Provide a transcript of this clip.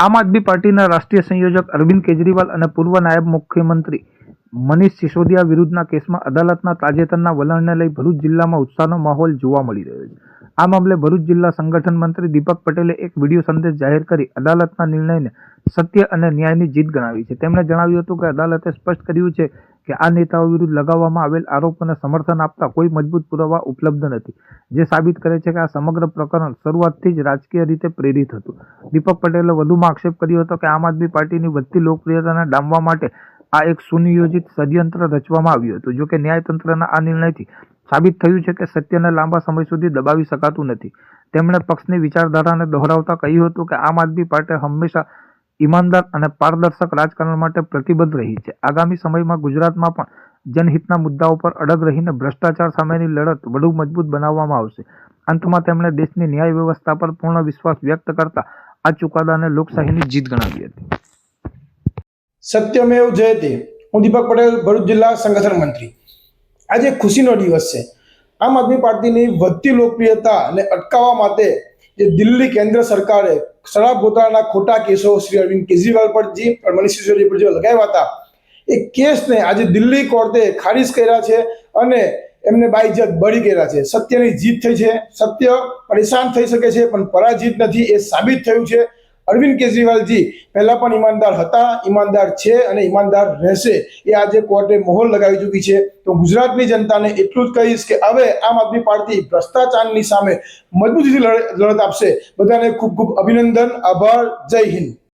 આમ આદમી પાર્ટીના રાષ્ટ્રીય સંયોજક અરવિંદ કેજરીવાલ અને પૂર્વ નાયબ મુખ્યમંત્રી મનીષ સિસોદિયા વિરુદ્ધના કેસમાં અદાલતના તાજેતરના વલણને લઈ ભરૂચ જિલ્લામાં ઉત્સાહનો માહોલ જોવા મળી રહ્યો છે। આ મામલે ભરૂચ જિલ્લા સંગઠન મંત્રી દીપક પટેલે એક વિડીયો સંદેશ જાહેર કરી અદાલતના નિર્ણયને સત્ય અને ન્યાયની જીત ગણાવી છે। તેમણે જણાવ્યું હતું કે અદાલતે સ્પષ્ટ કર્યું છે કે આ નેતાઓ વિરુદ્ધ લગાવવામાં આવેલ આરોપોને સમર્થન આપતા કોઈ મજબૂત પુરાવા ઉપલબ્ધ નથી, જે સાબિત કરે છે કે આ સમગ્ર પ્રકરણ શરૂઆતથી જ રાજકીય રીતે પ્રેરિત હતું। દીપક પટેલે વધુમાં આક્ષેપ કર્યો હતો કે આમ આદમી પાર્ટીની વધતી લોકપ્રિયતાને ડામવા માટે આ એક સુનિયોજિત ષડયંત્ર રચવામાં આવ્યું હતું। જોકે ન્યાયતંત્રના આ નિર્ણયથી સાબિત થયું છે કે સત્યને લાંબા સમય સુધી દબાવી શકાતું નથી। તેમણે પક્ષની વિચારધારાને દોહરાવતા કહ્યું હતું કે આમ આદમી પાર્ટી હંમેશા ઈમાનદાર અને પારદર્શક રાજકારણ માટે પ્રતિબદ્ધ રહી છે। આગામી સમયમાં ગુજરાતમાં પણ જનહિતના મુદ્દાઓ પર અડગ રહીને ભ્રષ્ટાચાર સામેની લડત વધુ મજબૂત બનાવવામાં આવશે। અંતમાં તેમણે દેશની ન્યાય વ્યવસ્થા પર પૂર્ણ વિશ્વાસ વ્યક્ત કરતા આ ચુકાદાને લોકશાહીની જીત ગણાવી હતી। સત્યમેવ જયતે। હું દીપક પટેલ, ભરૂચ જિલ્લા સંગઠન મંત્રી। આજે ખુશીનો દિવસ છે। આમ આદમી પાર્ટીની વધતી લોકપ્રિયતાને અટકાવવા માટે જે દિલ્હી કેન્દ્ર સરકારે શરાબ ગોટાળાના ખોટા કેસો શ્રી અરવિંદ કેજરીવાલ પરજી અને મનીષ સિસોદિયા પર જે લગાવ્યા હતા, એ કેસને આજે દિલ્હી કોર્ટે ખારીજ કર્યા છે અને એમને બાઇજ્જત બરી કર્યા છે। સત્યની જીત થઈ છે। સત્ય પરેશાન થઈ શકે છે પણ પરાજિત નથી, એ સાબિત થયું છે। અરવિંદ કેજરીવાલજી પહેલા પણ ઈમાનદાર હતા, ઈમાનદાર છે અને ઈમાનદાર રહેશે, એ આજે કોર્ટે મોહર લગાવી ચૂકી છે। તો ગુજરાતની જનતાને એટલું જ કહીશ કે હવે આમ આદમી પાર્ટી ભ્રષ્ટાચારની સામે મજબૂતીથી લડત આપશે। બધાને ખૂબ ખૂબ અભિનંદન, આભાર, જય હિન્દ।